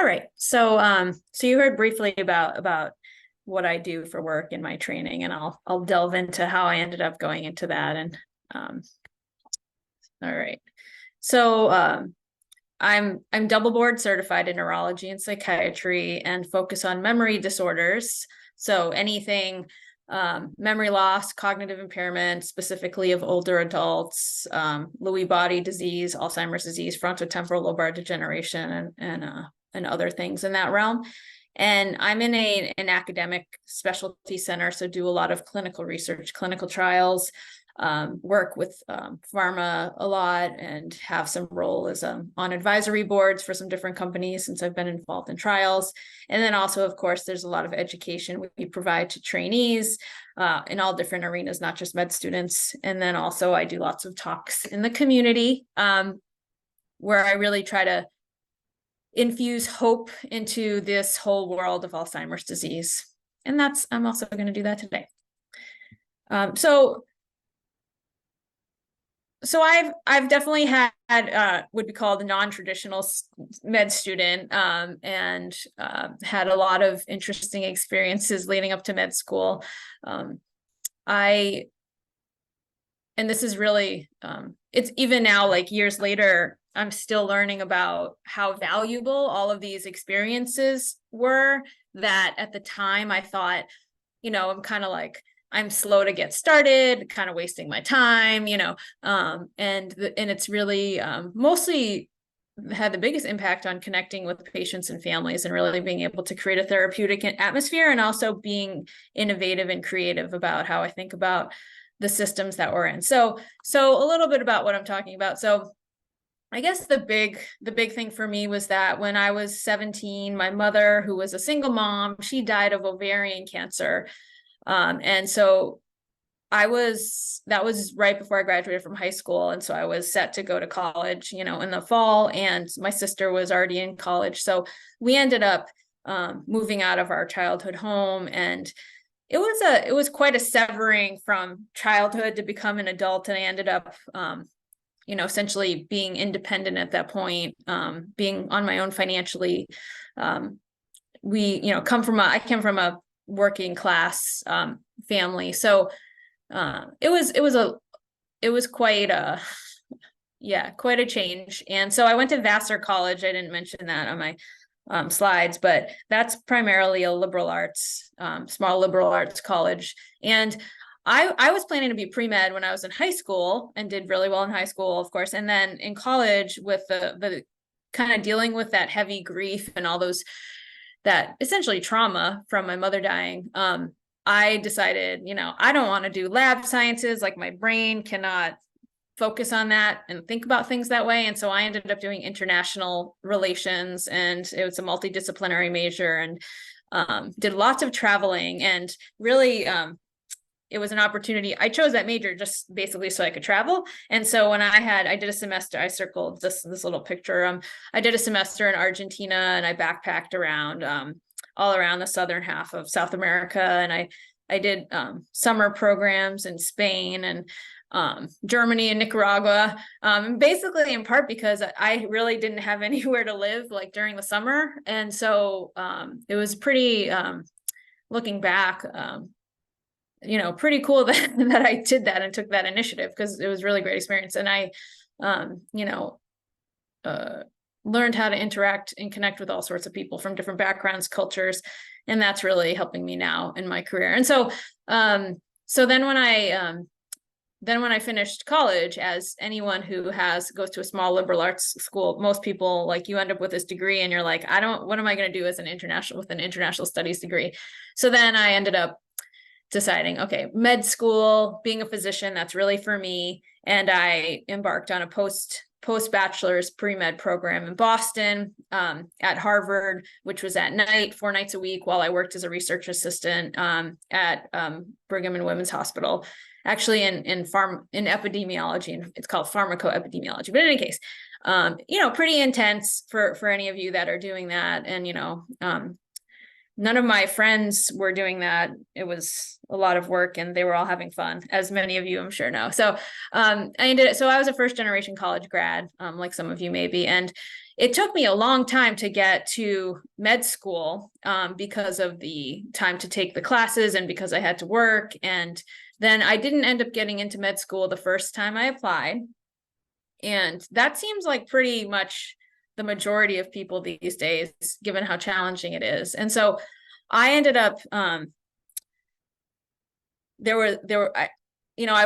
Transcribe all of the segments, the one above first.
All right. So you heard briefly about what I do for work in my training, and I'll delve into how I ended up going into that. And um, all right. So I'm double board certified in neurology and psychiatry, and focus on memory disorders. So anything memory loss, cognitive impairment, specifically of older adults, Lewy body disease, Alzheimer's disease, frontotemporal lobar degeneration, and other things in that realm. And I'm in an academic specialty center, so do a lot of clinical research, clinical trials, work with pharma a lot, and have some role as on advisory boards for some different companies since I've been involved in trials. And then also, of course, there's a lot of education we provide to trainees in all different arenas, not just med students. And then also I do lots of talks in the community where I really try to infuse hope into this whole world of Alzheimer's disease. And I'm also going to do that today. So I've definitely had would be called a non-traditional med student, and had a lot of interesting experiences leading up to med school. And this is really it's even now, like years later, I'm still learning about how valuable all of these experiences were, that at the time I thought, I'm kind of like, I'm slow to get started, kind of wasting my time, and it's really mostly had the biggest impact on connecting with patients and families, and really being able to create a therapeutic atmosphere, and also being innovative and creative about how I think about the systems that we're in. So a little bit about what I'm talking about. So I guess the big thing for me was that when I was 17, my mother, who was a single mom, she died of ovarian cancer. And so that was right before I graduated from high school. And so I was set to go to college, in the fall, and my sister was already in college. So we ended up moving out of our childhood home, and it was quite a severing from childhood to become an adult. And I ended up, essentially being independent at that point, being on my own financially. I came from a working class family, so it was quite a change. And so I went to Vassar College. I didn't mention that on my slides, but that's primarily a liberal arts, small liberal arts college. And I was planning to be pre-med when I was in high school, and did really well in high school, of course. And then in college, with the kind of dealing with that heavy grief and all those, that essentially trauma from my mother dying, I decided, I don't want to do lab sciences. Like, my brain cannot focus on that and think about things that way. And so I ended up doing international relations, and it was a multidisciplinary major, and did lots of traveling, and really, it was an opportunity. I chose that major just basically so I could travel. And so when I did a semester, I circled this little picture. I did a semester in Argentina, and I backpacked around all around the southern half of South America. And I did summer programs in Spain and Germany and Nicaragua, basically in part because I really didn't have anywhere to live, like, during the summer. And so it was pretty, looking back, pretty cool that I did that and took that initiative, because it was a really great experience. And I, learned how to interact and connect with all sorts of people from different backgrounds, cultures, and that's really helping me now in my career. And so, then when I finished college, as anyone who goes to a small liberal arts school, most people, like, you end up with this degree and you're like, what am I going to do with an international studies degree? So then I ended up deciding, okay, med school, being a physician, that's really for me. And I embarked on a post-bachelor's pre-med program in Boston, at Harvard, which was at night, 4 nights a week, while I worked as a research assistant at Brigham and Women's Hospital, actually in epidemiology, and it's called pharmacoepidemiology. But in any case, pretty intense for any of you that are doing that. And, none of my friends were doing that. It was a lot of work and they were all having fun, as many of you I'm sure know. So I was a first generation college grad, like some of you maybe, and it took me a long time to get to med school because of the time to take the classes and because I had to work. And then I didn't end up getting into med school the first time I applied. And that seems like pretty much the majority of people these days, given how challenging it is. And so I ended up, I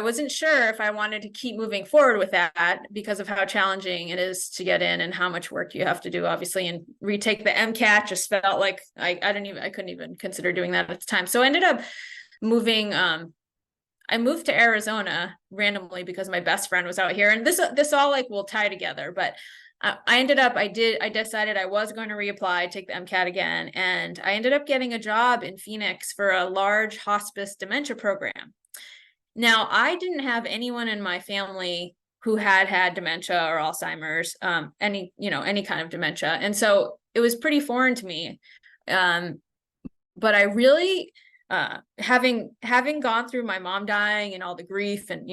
wasn't sure if I wanted to keep moving forward with that because of how challenging it is to get in and how much work you have to do, obviously, and retake the MCAT just felt like I couldn't even consider doing that at the time. So I ended up moving, I moved to Arizona randomly because my best friend was out here, and this all like will tie together, but I decided I was going to reapply, take the MCAT again, and I ended up getting a job in Phoenix for a large hospice dementia program. Now, I didn't have anyone in my family who had dementia or Alzheimer's, any kind of dementia. And so it was pretty foreign to me. But I really, having gone through my mom dying and all the grief and,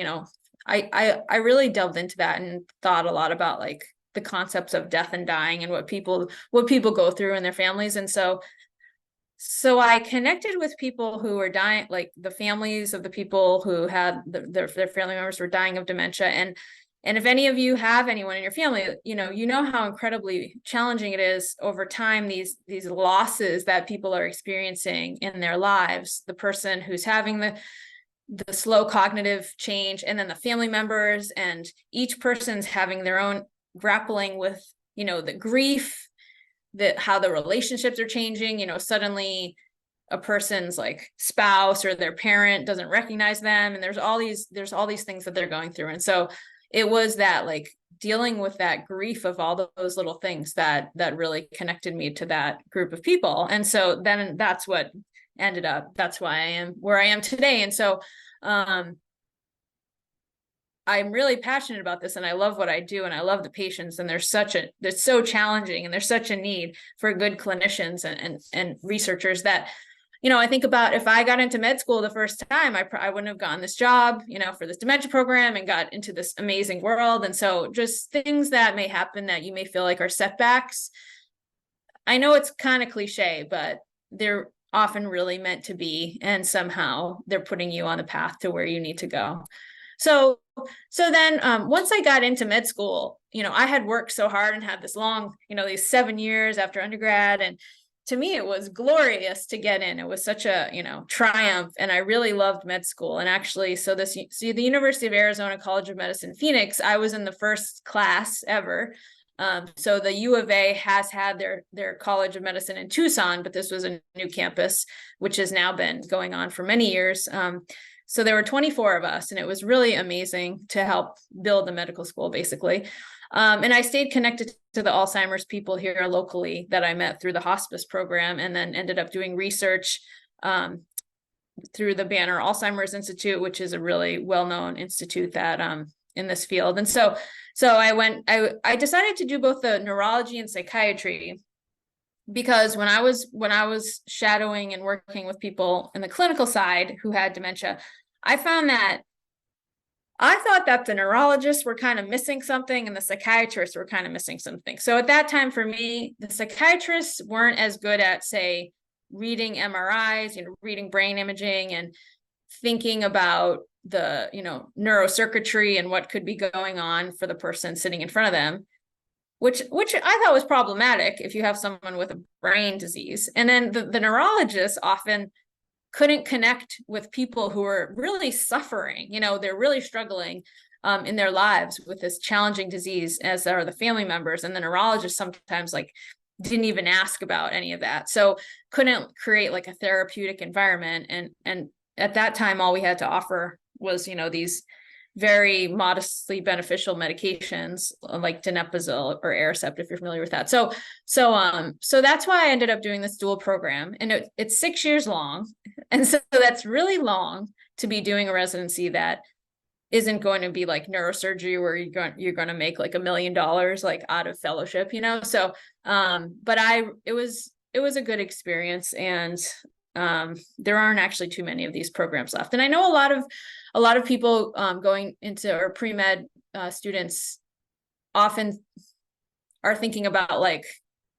I really delved into that and thought a lot about like the concepts of death and dying and what people go through in their families. And so I connected with people who were dying, like the families of the people who had their family members were dying of dementia. And if any of you have anyone in your family, you know how incredibly challenging it is over time, these losses that people are experiencing in their lives, the person who's having the slow cognitive change, and then the family members, and each person's having their own grappling with, the grief, how the relationships are changing. Suddenly a person's like spouse or their parent doesn't recognize them, and there's all these things that they're going through. And so it was that like dealing with that grief of all those little things that really connected me to that group of people. And so then that's what that's why I am where I am today. And so I'm really passionate about this, and I love what I do, and I love the patients, and there's so challenging, and there's such a need for good clinicians and researchers that, I think about if I got into med school the first time, I wouldn't have gotten this job, for this dementia program and got into this amazing world. And so just things that may happen that you may feel like are setbacks. I know it's kind of cliche, but they're often really meant to be, and somehow they're putting you on the path to where you need to go. So then once I got into med school, I had worked so hard and had this long, these 7 years after undergrad. And to me, it was glorious to get in. It was such a, triumph. And I really loved med school. And actually, the University of Arizona College of Medicine, Phoenix, I was in the first class ever. So the U of A has had their College of Medicine in Tucson, but this was a new campus, which has now been going on for many years. So there were 24 of us, and it was really amazing to help build the medical school, basically. And I stayed connected to the Alzheimer's people here locally that I met through the hospice program, and then ended up doing research through the Banner Alzheimer's Institute, which is a really well-known institute that in this field. And so I decided to do both the neurology and psychiatry, because when I was shadowing and working with people in the clinical side who had dementia, I found that I thought that the neurologists were kind of missing something and the psychiatrists were kind of missing something. So at that time for me, the psychiatrists weren't as good at, say, reading MRIs, reading brain imaging and thinking about the, neurocircuitry and what could be going on for the person sitting in front of them, which I thought was problematic if you have someone with a brain disease. And then the neurologists often couldn't connect with people who are really suffering. They're really struggling in their lives with this challenging disease, as are the family members. And the neurologists sometimes didn't even ask about any of that. So couldn't create like a therapeutic environment. And at that time, all we had to offer was, these very modestly beneficial medications like donepezil or Aricept, if you're familiar with that. So that's why I ended up doing this dual program, and it's 6 years long. And so that's really long to be doing a residency that isn't going to be like neurosurgery where you're going to make like $1 million like out of fellowship, So, but it was a good experience, and there aren't actually too many of these programs left. And I know a lot of people going into, or pre-med students often are thinking about, like,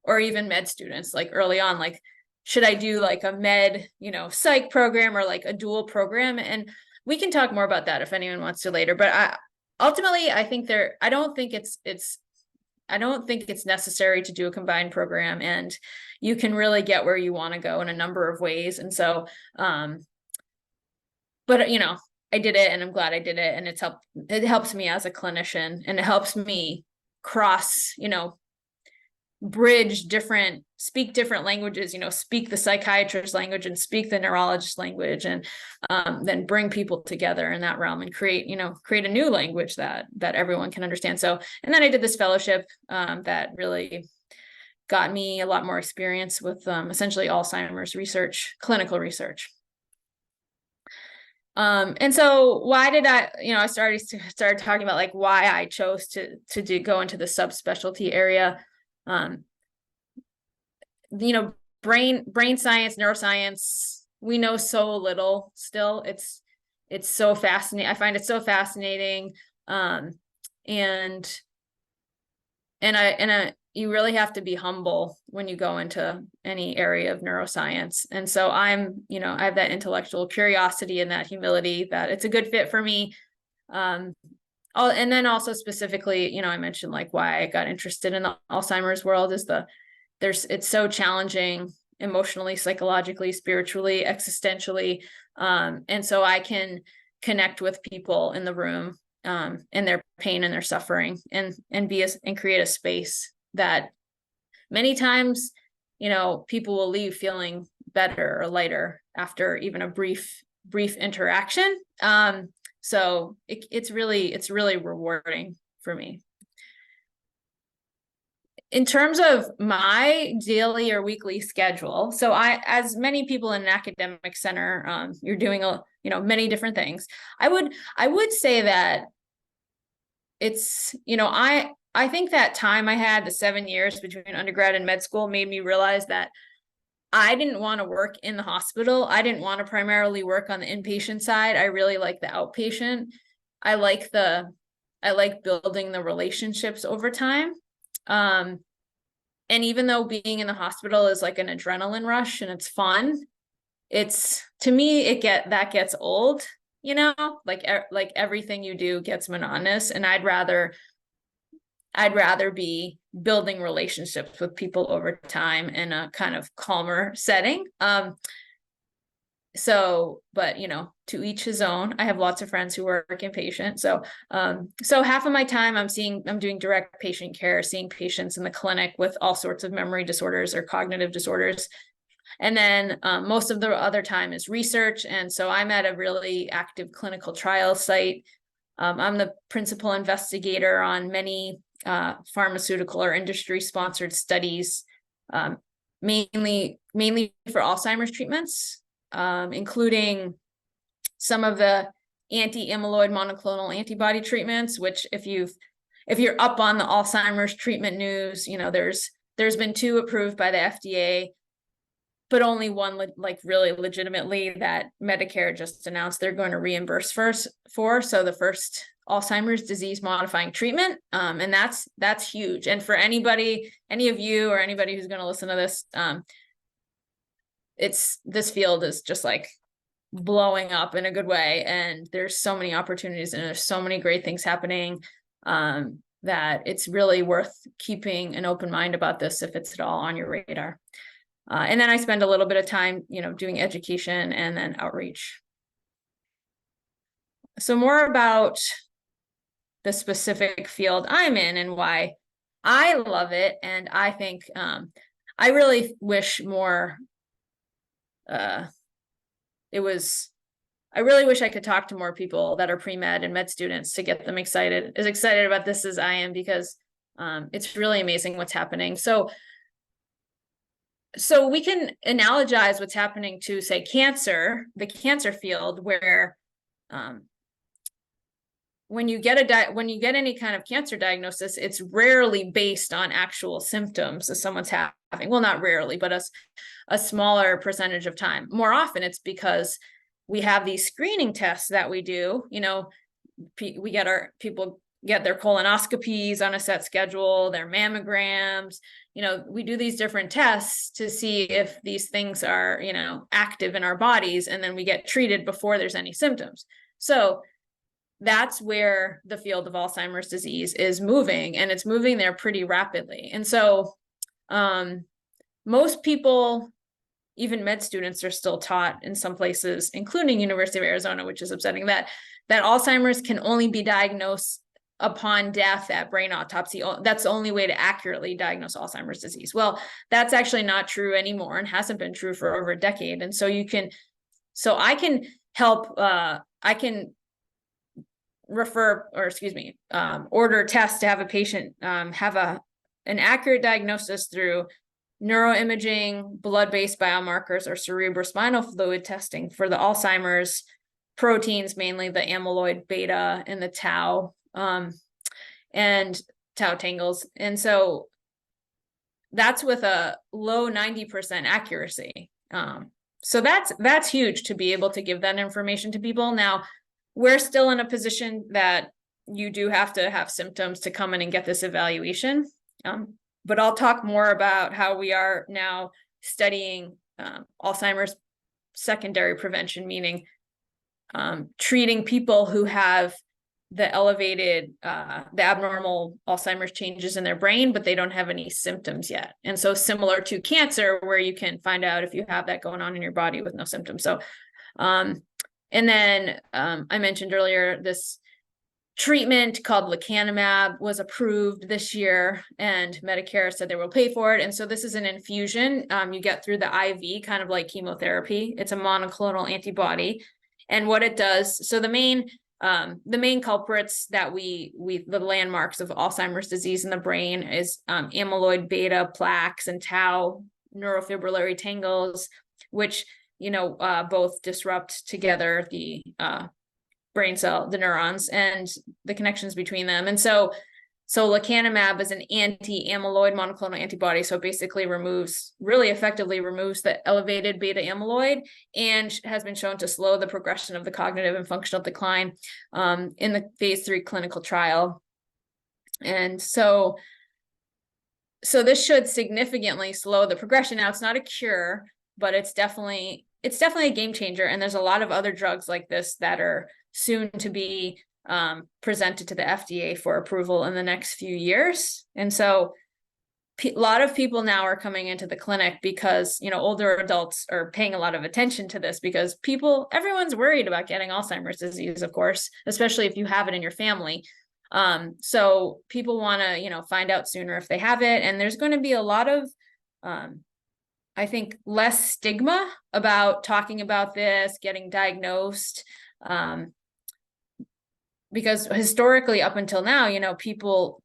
or even med students, like early on, like, should I do like a med, psych program, or like a dual program? And we can talk more about that if anyone wants to later. But ultimately, I think I don't think it's necessary to do a combined program, and you can really get where you want to go in a number of ways. And so, but I did it, and I'm glad I did it, and it helps me as a clinician, and it helps me cross, speak different languages, speak the psychiatrist language and speak the neurologist language, and then bring people together in that realm and create a new language that everyone can understand. So, and then I did this fellowship that really got me a lot more experience with essentially Alzheimer's research, clinical research. And so why did I started talking about like why I chose to go into the subspecialty area. Brain science, neuroscience, we know so little still. It's so fascinating. I find it so fascinating. You really have to be humble when you go into any area of neuroscience. And so I have that intellectual curiosity and that humility that it's a good fit for me. And then also specifically, I mentioned like why I got interested in the Alzheimer's world is it's so challenging emotionally, psychologically, spiritually, existentially. And so I can connect with people in the room and their pain and their suffering, and create a space that many times, people will leave feeling better or lighter after even a brief interaction. So it's really rewarding for me. In terms of my daily or weekly schedule, so as many people in an academic center, you're doing many different things. I would say that it's, I think that time I had, the 7 years between undergrad and med school, made me realize that I didn't want to work in the hospital. I didn't want to primarily work on the inpatient side. I really like the outpatient. I like building the relationships over time. And even though being in the hospital is like an adrenaline rush and it's fun, to me, that gets old, like everything you do gets monotonous, and I'd rather be building relationships with people over time in a kind of calmer setting. But to each his own. I have lots of friends who work inpatient. So half of my time I'm doing direct patient care, seeing patients in the clinic with all sorts of memory disorders or cognitive disorders. And then most of the other time is research. And so I'm at a really active clinical trial site. I'm the principal investigator on many pharmaceutical or industry sponsored studies, mainly for Alzheimer's treatments, including some of the anti-amyloid monoclonal antibody treatments, which if you're up on the Alzheimer's treatment news, there's been 2 approved by the FDA, but only one like really legitimately that Medicare just announced they're going to reimburse for. So the first Alzheimer's disease modifying treatment. And that's huge. And for any of you or anybody who's going to listen to this, this field is just like blowing up in a good way. And there's so many opportunities and there's so many great things happening, that it's really worth keeping an open mind about this if it's at all on your radar. And then I spend a little bit of time, doing education and then outreach. So more about the specific field I'm in and why I love it. And I think I really wish more, I really wish I could talk to more people that are pre-med and med students to get them as excited about this as I am, because it's really amazing what's happening. So we can analogize what's happening to, say, the cancer field, where when you get any kind of cancer diagnosis, it's rarely based on actual symptoms that someone's having. Well, not rarely, but a smaller percentage of time. More often it's because we have these screening tests that we do, people get their colonoscopies on a set schedule, their mammograms, we do these different tests to see if these things are, active in our bodies, and then we get treated before there's any symptoms. So that's where the field of Alzheimer's disease is moving, and it's moving there pretty rapidly. And so most people, even med students, are still taught in some places, including University of Arizona, which is upsetting, that Alzheimer's can only be diagnosed upon death at brain autopsy. That's the only way to accurately diagnose Alzheimer's disease. Well, that's actually not true anymore, and hasn't been true for over a decade. And so I can help, I can order tests to have a patient have an accurate diagnosis through neuroimaging, blood-based biomarkers, or cerebrospinal fluid testing for the Alzheimer's proteins, mainly the amyloid beta and the tau, and tau tangles. And so that's with a low 90% accuracy. So that's huge to be able to give that information to people. Now, we're still in a position that you do have to have symptoms to come in and get this evaluation. But I'll talk more about how we are now studying Alzheimer's secondary prevention, meaning treating people who have the elevated, the abnormal Alzheimer's changes in their brain, but they don't have any symptoms yet. And so similar to cancer, where you can find out if you have that going on in your body with no symptoms. So, and then I mentioned earlier, this treatment called lecanemab was approved this year, and Medicare said they will pay for it. And so this is an infusion you get through the IV, kind of like chemotherapy. It's a monoclonal antibody. And what it does, so the main culprits that the landmarks of Alzheimer's disease in the brain is amyloid beta plaques and tau neurofibrillary tangles, which both disrupt together the brain cell, the neurons, and the connections between them. And so lecanemab is an anti-amyloid monoclonal antibody. So it basically really effectively removes the elevated beta amyloid, and has been shown to slow the progression of the cognitive and functional decline in the phase 3 clinical trial. And so this should significantly slow the progression. Now, it's not a cure, but it's definitely a game changer. And there's a lot of other drugs like this that are soon to be presented to the FDA for approval in the next few years. And so a lot of people now are coming into the clinic because, older adults are paying a lot of attention to this, because everyone's worried about getting Alzheimer's disease, of course, especially if you have it in your family. So people want to, find out sooner if they have it. And there's going to be a lot of, I think, less stigma about talking about this, getting diagnosed. Because historically, up until now, people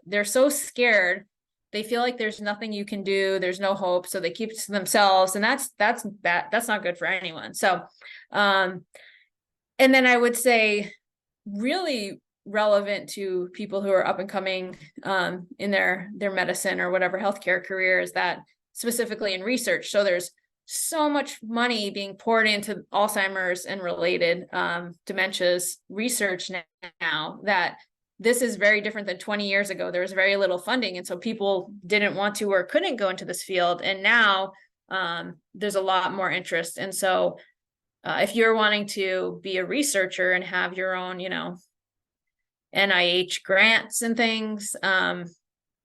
they're so scared. They feel like there's nothing you can do. There's no hope. So they keep it to themselves. And that's bad. That's not good for anyone. So, and then I would say really relevant to people who are up and coming in their medicine or whatever healthcare career is that, specifically in research. So there's so much money being poured into Alzheimer's and related dementias research now, that this is very different than 20 years ago. There was very little funding. And so people didn't want to or couldn't go into this field. And now there's a lot more interest. And so if you're wanting to be a researcher and have your own, NIH grants and things,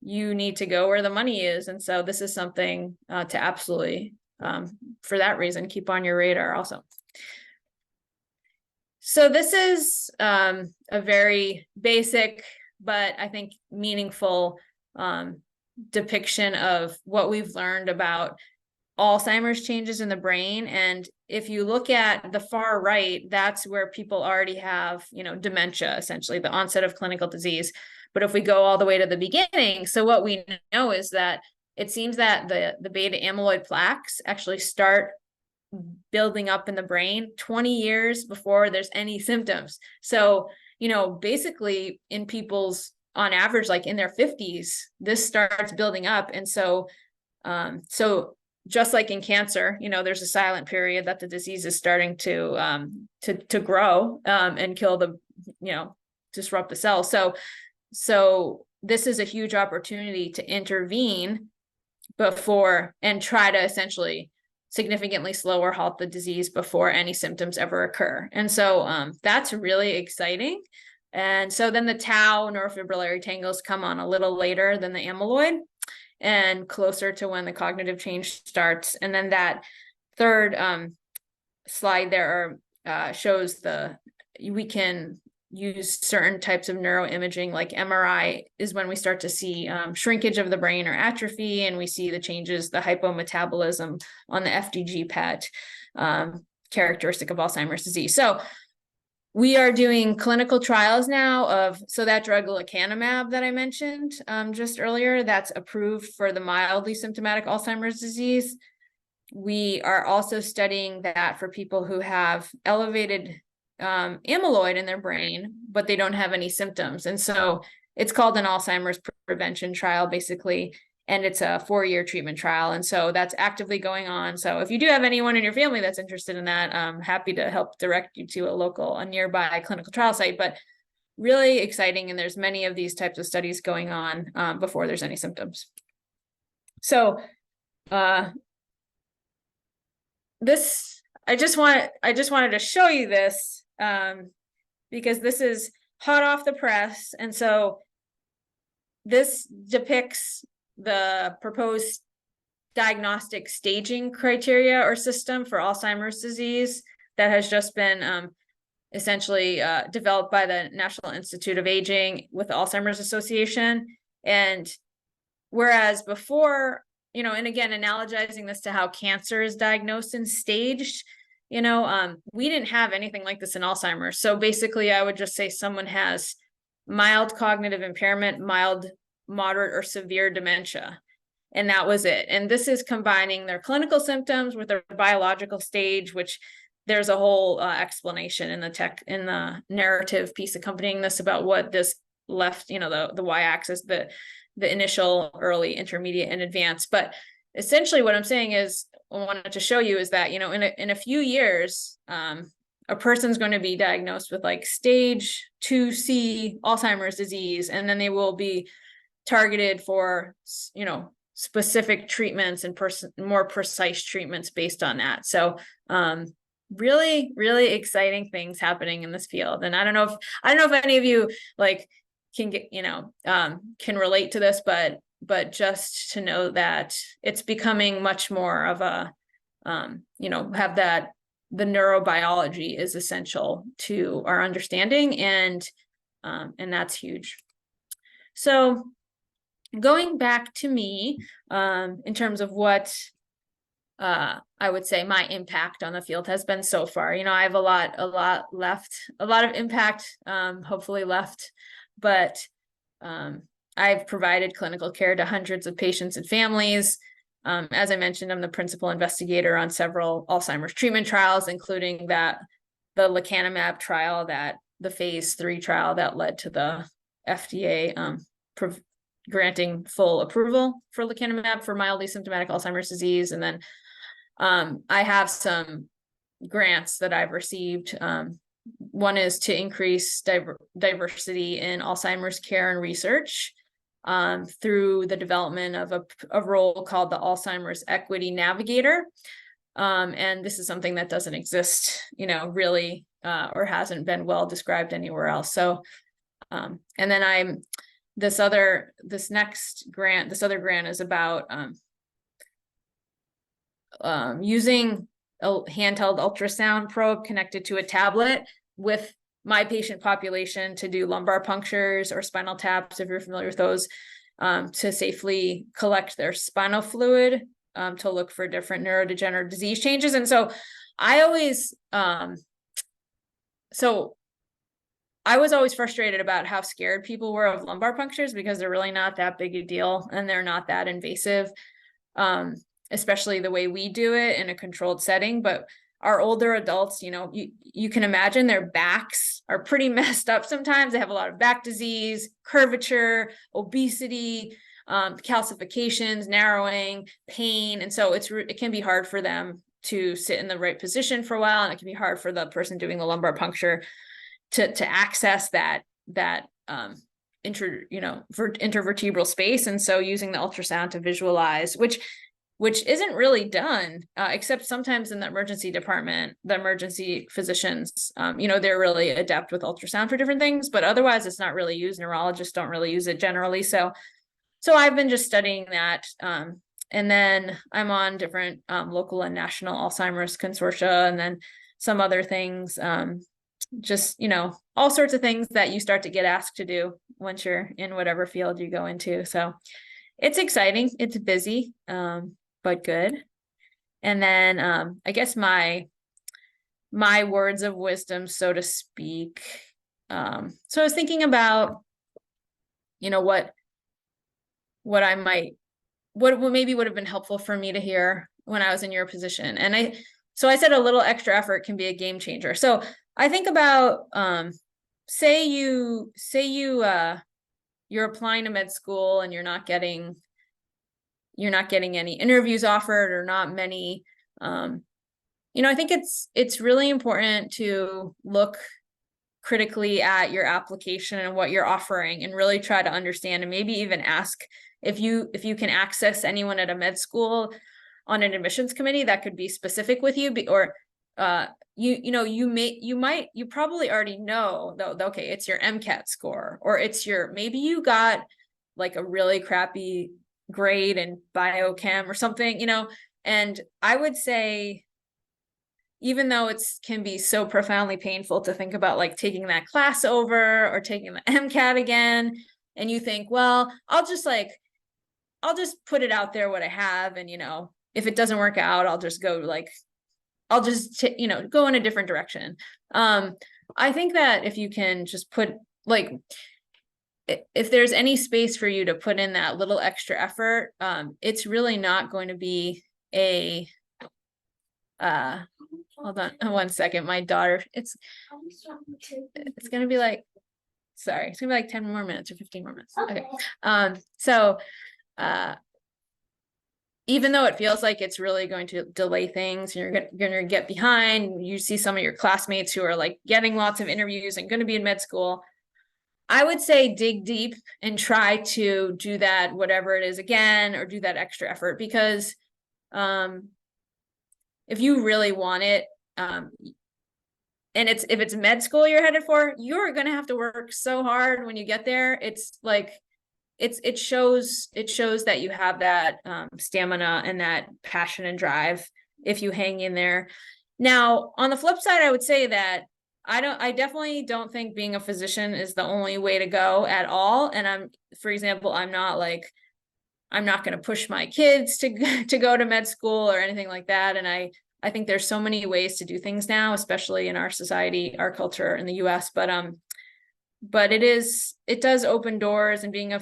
you need to go where the money is. And so this is something to absolutely, for that reason, keep on your radar also. So this is a very basic, but I think meaningful depiction of what we've learned about Alzheimer's changes in the brain. And if you look at the far right, that's where people already have, dementia, essentially the onset of clinical disease. But if we go all the way to the beginning, so what we know is that it seems that the beta amyloid plaques actually start building up in the brain 20 years before there's any symptoms. So, basically in people's, on average, like in their 50s, this starts building up. And so So just like in cancer, there's a silent period that the disease is starting to grow, and kill the, disrupt the cell. So this is a huge opportunity to intervene before and try to essentially significantly slow or halt the disease before any symptoms ever occur. And so that's really exciting. And so then the tau neurofibrillary tangles come on a little later than the amyloid and closer to when the cognitive change starts. And then that third slide there shows we can use certain types of neuroimaging, like MRI is when we start to see shrinkage of the brain or atrophy, and we see the changes, the hypometabolism on the FDG PET, characteristic of Alzheimer's disease. So we are doing clinical trials now so that drug lecanemab that I mentioned just earlier, that's approved for the mildly symptomatic Alzheimer's disease. We are also studying that for people who have elevated amyloid in their brain, but they don't have any symptoms. And so it's called an Alzheimer's prevention trial, basically, and it's a 4-year treatment trial. And so that's actively going on. So if you do have anyone in your family that's interested in that, I'm happy to help direct you to a nearby clinical trial site, but really exciting. And there's many of these types of studies going on before there's any symptoms. So I just wanted to show you this because this is hot off the press. And so this depicts the proposed diagnostic staging criteria or system for Alzheimer's disease that has just been essentially developed by the National Institute of Aging with the Alzheimer's Association. And whereas before, and again, analogizing this to how cancer is diagnosed and staged, we didn't have anything like this in Alzheimer's. So basically, I would just say someone has mild cognitive impairment, mild, moderate, or severe dementia. And that was it. And this is combining their clinical symptoms with their biological stage, which there's a whole explanation in the narrative piece accompanying this about what this left, the y-axis, the initial, early, intermediate, and advanced. But essentially what I'm saying is, I wanted to show you is that, in a few years, a person's going to be diagnosed with like stage 2C Alzheimer's disease, and then they will be targeted for, specific treatments and more precise treatments based on that. So really, really exciting things happening in this field. And I don't know if any of you can get, can relate to this, but just to know that it's becoming much more of a, have that the neurobiology is essential to our understanding, and that's huge. So going back to me, in terms of what I would say my impact on the field has been so far, I have a lot of impact, hopefully left, but I've provided clinical care to hundreds of patients and families. As I mentioned, I'm the principal investigator on several Alzheimer's treatment trials, including the lecanemab trial, the phase 3 trial that led to the FDA granting full approval for lecanemab for mildly symptomatic Alzheimer's disease. And then I have some grants that I've received. One is to increase diversity in Alzheimer's care and research through the development of a role called the Alzheimer's Equity Navigator. And this is something that doesn't exist, really, or hasn't been well described anywhere else. So, and then this other grant is about using a handheld ultrasound probe connected to a tablet with my patient population to do lumbar punctures or spinal taps, if you're familiar with those, to safely collect their spinal fluid, to look for different neurodegenerative disease changes. And so I was always frustrated about how scared people were of lumbar punctures, because they're really not that big a deal and they're not that invasive, especially the way we do it in a controlled setting. But our older adults, you can imagine their backs are pretty messed up sometimes. They have a lot of back disease, curvature, obesity, calcifications, narrowing, pain. And so it can be hard for them to sit in the right position for a while. And it can be hard for the person doing the lumbar puncture to access that intervertebral space. And so using the ultrasound to visualize, which isn't really done, except sometimes in the emergency department, the emergency physicians, they're really adept with ultrasound for different things, but otherwise it's not really used. Neurologists don't really use it generally. So I've been just studying that. And then I'm on different local and national Alzheimer's consortia, and then some other things, just, all sorts of things that you start to get asked to do once you're in whatever field you go into. So it's exciting. It's busy, but good. And then I guess my words of wisdom, so to speak. So I was thinking about, what maybe would have been helpful for me to hear when I was in your position. And I said a little extra effort can be a game changer. So I think about, say you're applying to med school and you're not getting any interviews offered, or not many. I think it's really important to look critically at your application and what you're offering, and really try to understand, and maybe even ask if you can access anyone at a med school on an admissions committee that could be specific with you, or you probably already know, though, okay, it's your MCAT score, or maybe you got like a really crappy grade in biochem or something, and I would say, even though it can be so profoundly painful to think about like taking that class over or taking the MCAT again, and you think, well, I'll just put it out there what I have, and if it doesn't work out, I'll just go go in a different direction. I think that if you can just put, like, if there's any space for you to put in that little extra effort, it's really not going to be a hold on one second, my daughter, it's gonna be like, sorry, it's gonna be like 10 more minutes or 15 more minutes. Okay. Even though it feels like it's really going to delay things, you're going to get behind, you see some of your classmates who are like getting lots of interviews and going to be in med school, I would say dig deep and try to do that, whatever it is again, or do that extra effort, because if you really want it, and if it's med school you're headed for, you're going to have to work so hard when you get there. It's like, it shows that you have that stamina and that passion and drive if you hang in there. Now, on the flip side, I would say that I definitely don't think being a physician is the only way to go at all. And for example, I'm not going to push my kids to go to med school or anything like that. And I think there's so many ways to do things now, especially in our society, our culture in the US, but it does open doors, and being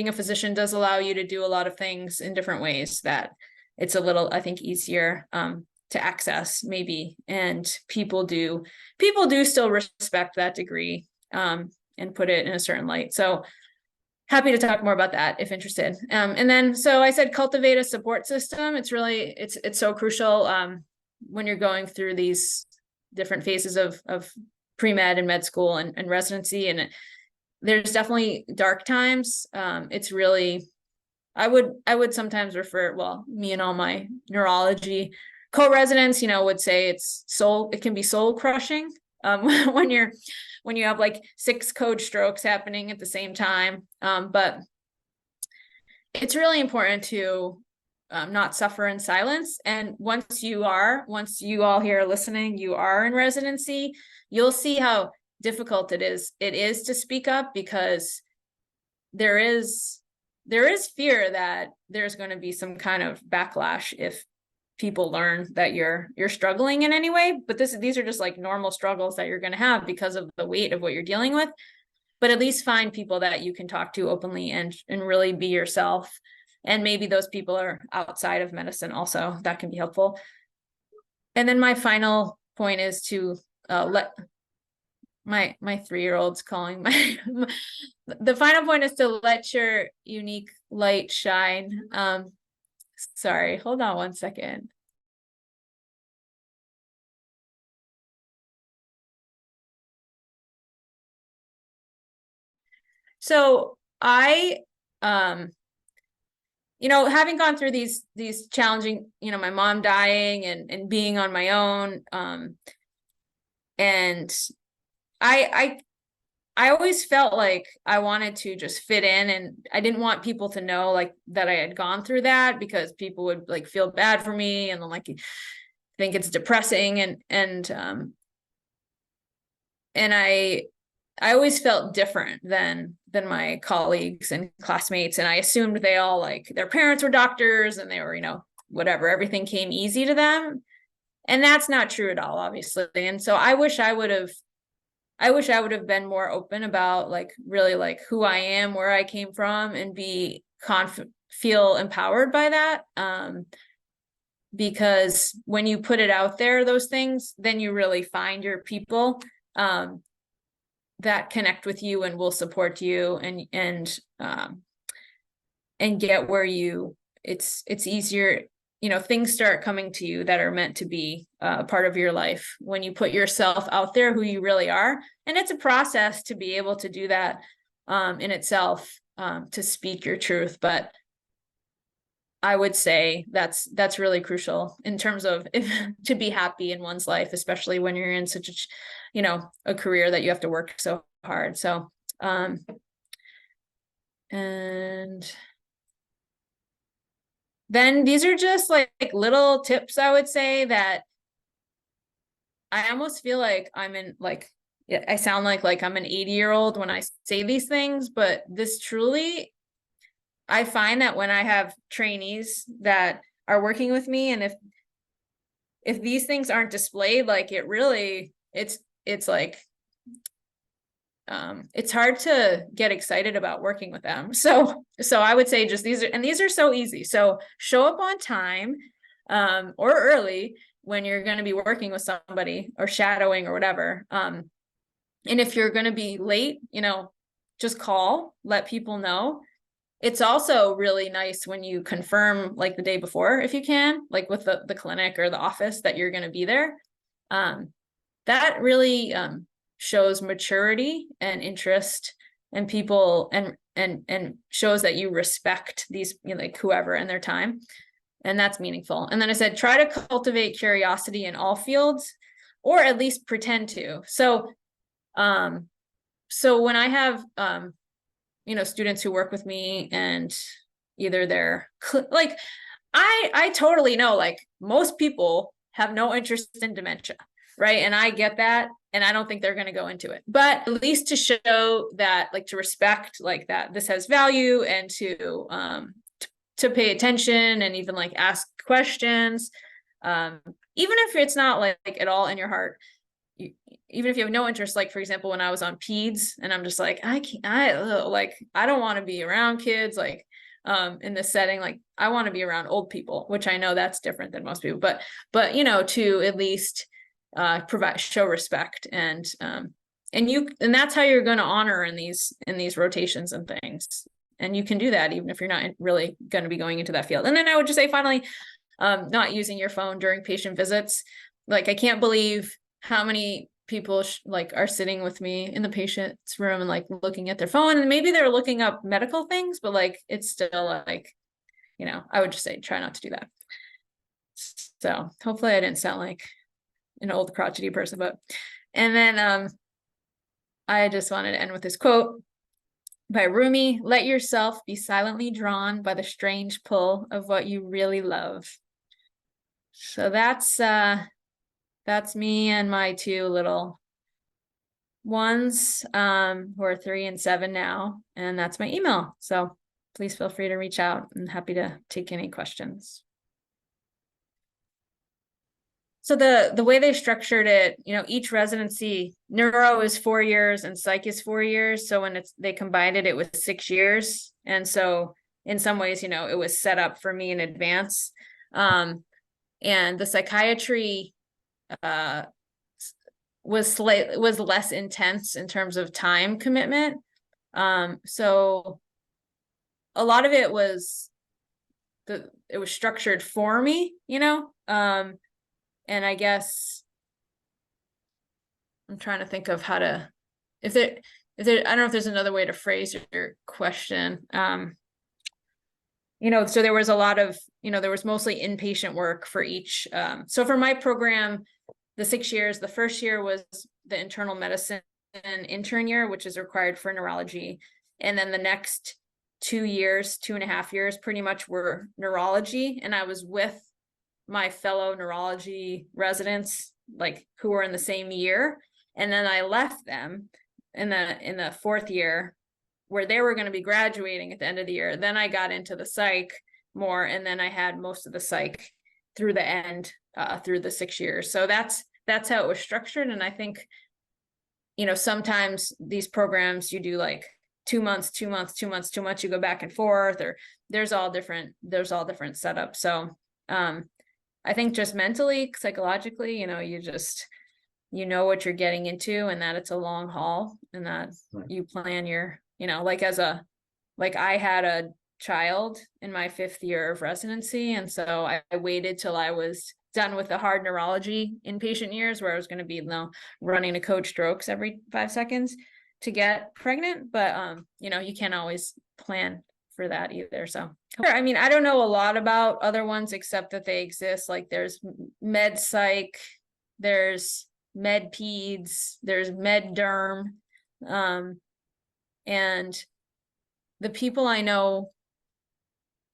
a physician does allow you to do a lot of things in different ways that it's a little, I think, easier to access maybe. And people do still respect that degree and put it in a certain light. So happy to talk more about that if interested. And then, so I said, cultivate a support system. It's really, it's so crucial when you're going through these different phases of pre-med and med school and residency. And there's definitely dark times. It's really, I would sometimes refer, well, me and all my neurology co-residents, would say it can be soul crushing when you have like 6 code strokes happening at the same time. But it's really important to not suffer in silence. And once you all here listening, you are in residency, you'll see how difficult it is to speak up, because there is fear that there's going to be some kind of backlash if people learn that you're struggling in any way. But these are just like normal struggles that you're going to have because of the weight of what you're dealing with. But at least find people that you can talk to openly and really be yourself. And maybe those people are outside of medicine also. That can be helpful. And then my final point is to my 3-year-old's calling the final point is to let your unique light shine. Sorry, hold on one second. So I, having gone through these challenging, my mom dying and being on my own, and I always felt like I wanted to just fit in, and I didn't want people to know like that I had gone through that, because people would like feel bad for me and like think it's depressing, and I always felt different than my colleagues and classmates, and I assumed they all like their parents were doctors and they were, whatever, everything came easy to them. And that's not true at all, obviously. And so I wish I would have been more open about like really like who I am, where I came from, and feel empowered by that. Because when you put it out there, those things, then you really find your people that connect with you and will support you and get where it's easier. Things start coming to you that are meant to be a part of your life when you put yourself out there, who you really are. And it's a process to be able to do that in itself, to speak your truth. But I would say that's really crucial in terms of to be happy in one's life, especially when you're in such a career that you have to work so hard. So, and then these are just like little tips, I would say, that I almost feel like I'm in like, I sound like I'm an 80-year-old when I say these things, but this truly, I find that when I have trainees that are working with me, and if these things aren't displayed, like it really, it's like, it's hard to get excited about working with them. So I would say just these are so easy. So show up on time, or early when you're going to be working with somebody or shadowing or whatever. And if you're going to be late, just call, let people know. It's also really nice when you confirm like the day before, if you can, like with the clinic or the office, that you're going to be there. That really shows maturity and interest and people, and shows that you respect these, like whoever and their time. And that's meaningful. And then I said, try to cultivate curiosity in all fields, or at least pretend to. So when I have, students who work with me, and either they're like, I totally know, like most people have no interest in dementia, right? And I get that. And I don't think they're going to go into it, but at least to show that, like, to respect, like that this has value, and to pay attention, and even like ask questions, even if it's not like at all in your heart. Even if you have no interest, like for example, when I was on peds, and I'm just like, I don't want to be around kids, like in this setting, like I want to be around old people, which I know that's different than most people, but to at least show respect, and that's how you're going to honor in these rotations and things. And you can do that even if you're not really going to be going into that field. And then I would just say, finally, not using your phone during patient visits. Like, I can't believe how many people are sitting with me in the patient's room and like looking at their phone, and maybe they're looking up medical things, but like it's still like, I would just say try not to do that. So hopefully I didn't sound like an old crotchety person, and then I just wanted to end with this quote by Rumi: "Let yourself be silently drawn by the strange pull of what you really love." So that's me and my two little ones, who are 3 and 7 now, and that's my email. So please feel free to reach out. I'm happy to take any questions. So the way they structured it, each residency, neuro is 4 years and psych is 4 years. So when they combined it, it was 6 years. And so in some ways, it was set up for me in advance. And the psychiatry was less intense in terms of time commitment. So a lot of it was it was structured for me, you know? And I guess I'm trying to think of how to, if there, I don't know if there's another way to phrase your question. You know, so there was a lot of, you know, there was mostly inpatient work for each. So for my program, the 6 years, the first year was the internal medicine intern year, which is required for neurology. And then the next 2 years, 2.5 years, pretty much were neurology. And I was with my fellow neurology residents, like who were in the same year. And then I left them in the fourth year where they were going to be graduating at the end of the year. Then I got into the psych more, and then I had most of the psych through the end, through the 6 years. So that's how it was structured. And I think, you know, sometimes these programs you do like 2 months, 2 months, 2 months, 2 months, you go back and forth, or there's all different setups. So I think just mentally, psychologically, you know, you know what you're getting into, and that it's a long haul, and that you plan your, you know, like I had a child in my 5th year of residency. And so I waited till I was done with the hard neurology inpatient years where I was going to be, you know, running to code strokes every 5 seconds to get pregnant. But, you know, you can't always plan for that either. So, I mean, I don't know a lot about other ones except that they exist. Like there's med psych, there's med peds, there's med derm. And the people I know,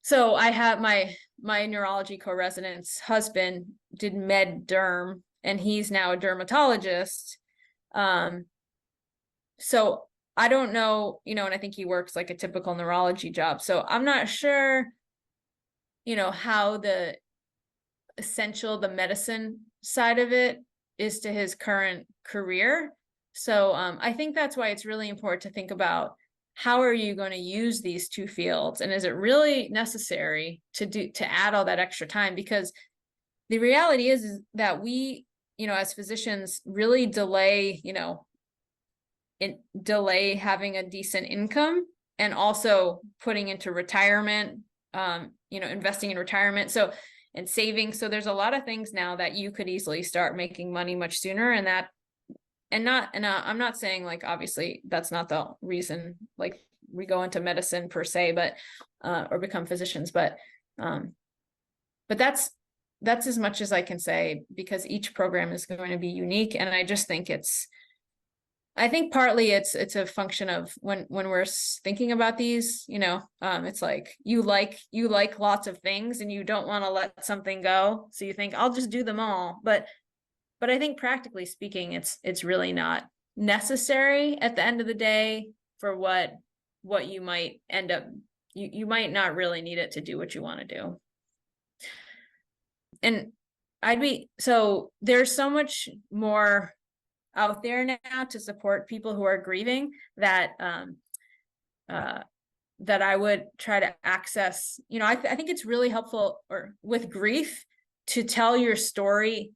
so I have my neurology co-resident's husband did med derm, and he's now a dermatologist. So I don't know, you know, and I think he works like a typical neurology job. So I'm not sure, you know, how the medicine side of it is to his current career. So I think that's why it's really important to think about how are you going to use these two fields, and is it really necessary to add all that extra time? Because the reality is that we, you know, as physicians really delay, you know, delay having a decent income, and also putting into retirement, you know, investing in retirement. So, and saving. So there's a lot of things now that you could easily start making money much sooner. And that, and I'm not saying like, obviously that's not the reason, like we go into medicine per se, but, or become physicians, but that's as much as I can say, because each program is going to be unique. And I just think I think partly it's a function of when we're thinking about these, you know, it's like you like lots of things and you don't want to let something go. So you think I'll just do them all. But I think practically speaking, it's really not necessary at the end of the day for what you might end up, you might not really need it to do what you want to do. And so there's so much more out there now to support people who are grieving that that I would try to access. You know, I think it's really helpful, or with grief, to tell your story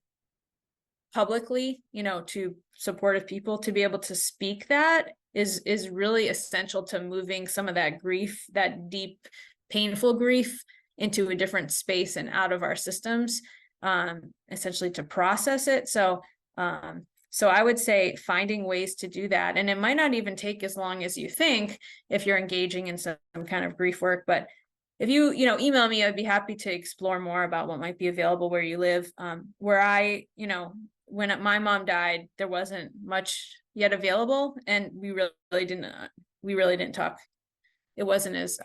publicly, you know, to supportive people, to be able to speak that is really essential to moving some of that grief, that deep, painful grief, into a different space and out of our systems, essentially to process it. So I would say finding ways to do that. And it might not even take as long as you think if you're engaging in some kind of grief work. But if you email me, I'd be happy to explore more about what might be available where you live. Where I, you know, when my mom died, there wasn't much yet available, and we really didn't talk. It wasn't as,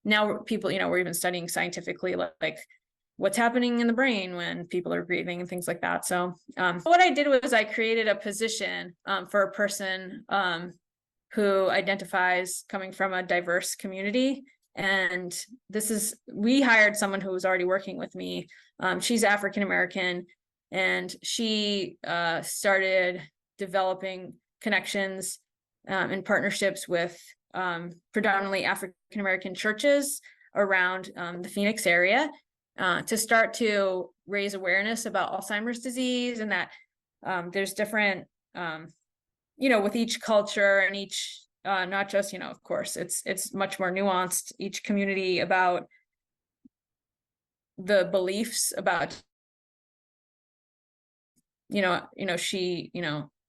now people, you know, we're even studying scientifically, like what's happening in the brain when people are grieving and things like that. So what I did was I created a position for a person who identifies coming from a diverse community. And we hired someone who was already working with me. She's African-American, and she started developing connections and partnerships with predominantly African-American churches around the Phoenix area, to start to raise awareness about Alzheimer's disease, and that there's different, with each culture and each, not just, of course, it's much more nuanced, each community, about the beliefs about, she,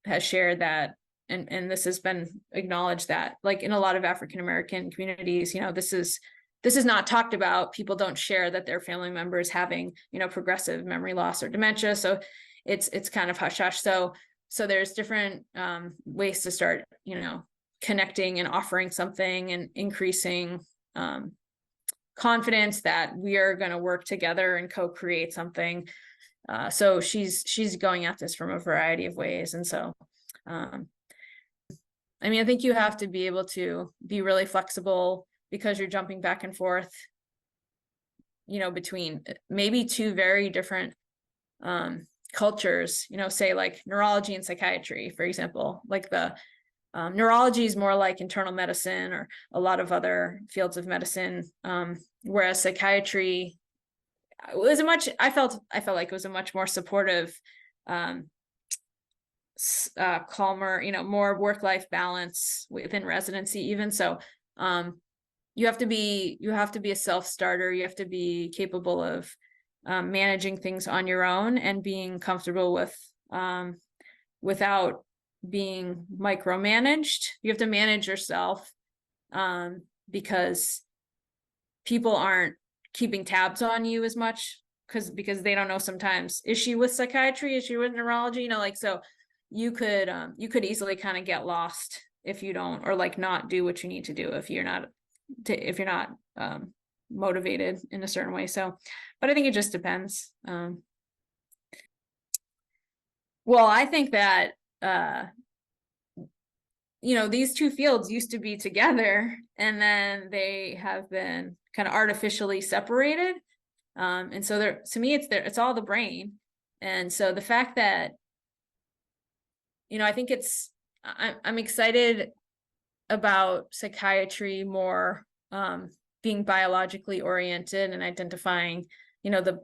has shared that, and this has been acknowledged, that like in a lot of African American communities, this is not talked about. People don't share that their family members having, progressive memory loss or dementia. So it's kind of hush hush. So there's different ways to start, connecting and offering something and increasing confidence that we are going to work together and co-create something. So she's going at this from a variety of ways. And so, I think you have to be able to be really flexible, because you're jumping back and forth, between maybe two very different cultures, say like neurology and psychiatry, for example. Like the neurology is more like internal medicine or a lot of other fields of medicine, whereas psychiatry was I felt like it was a much more supportive, calmer, more work-life balance within residency even. So you have to be a self-starter. You have to be capable of managing things on your own and being comfortable with, without being micromanaged. You have to manage yourself, because people aren't keeping tabs on you as much, because they don't know sometimes, is she with psychiatry, is she with neurology, so you could easily kind of get lost if you don't, or like not do what you need to do if you're not motivated in a certain way. So, but I think it just depends. Well, I think that these two fields used to be together, and then they have been kind of artificially separated. And so to me, it's all the brain. And so the fact that, I think I'm excited about psychiatry more, being biologically oriented and identifying, the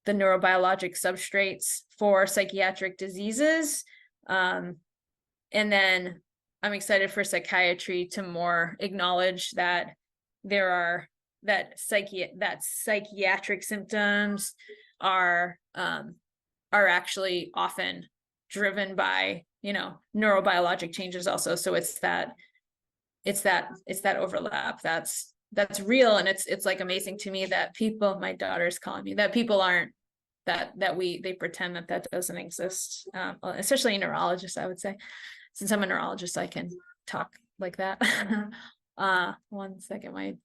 neurobiologic substrates for psychiatric diseases. And then I'm excited for psychiatry to more acknowledge that psychiatric symptoms are actually often driven by, neurobiologic changes also. So it's that overlap that's real. And it's like amazing to me that people, my daughter's calling me, that people aren't, they pretend that doesn't exist, especially neurologists, I would say. Since I'm a neurologist, I can talk like that. 1 second, my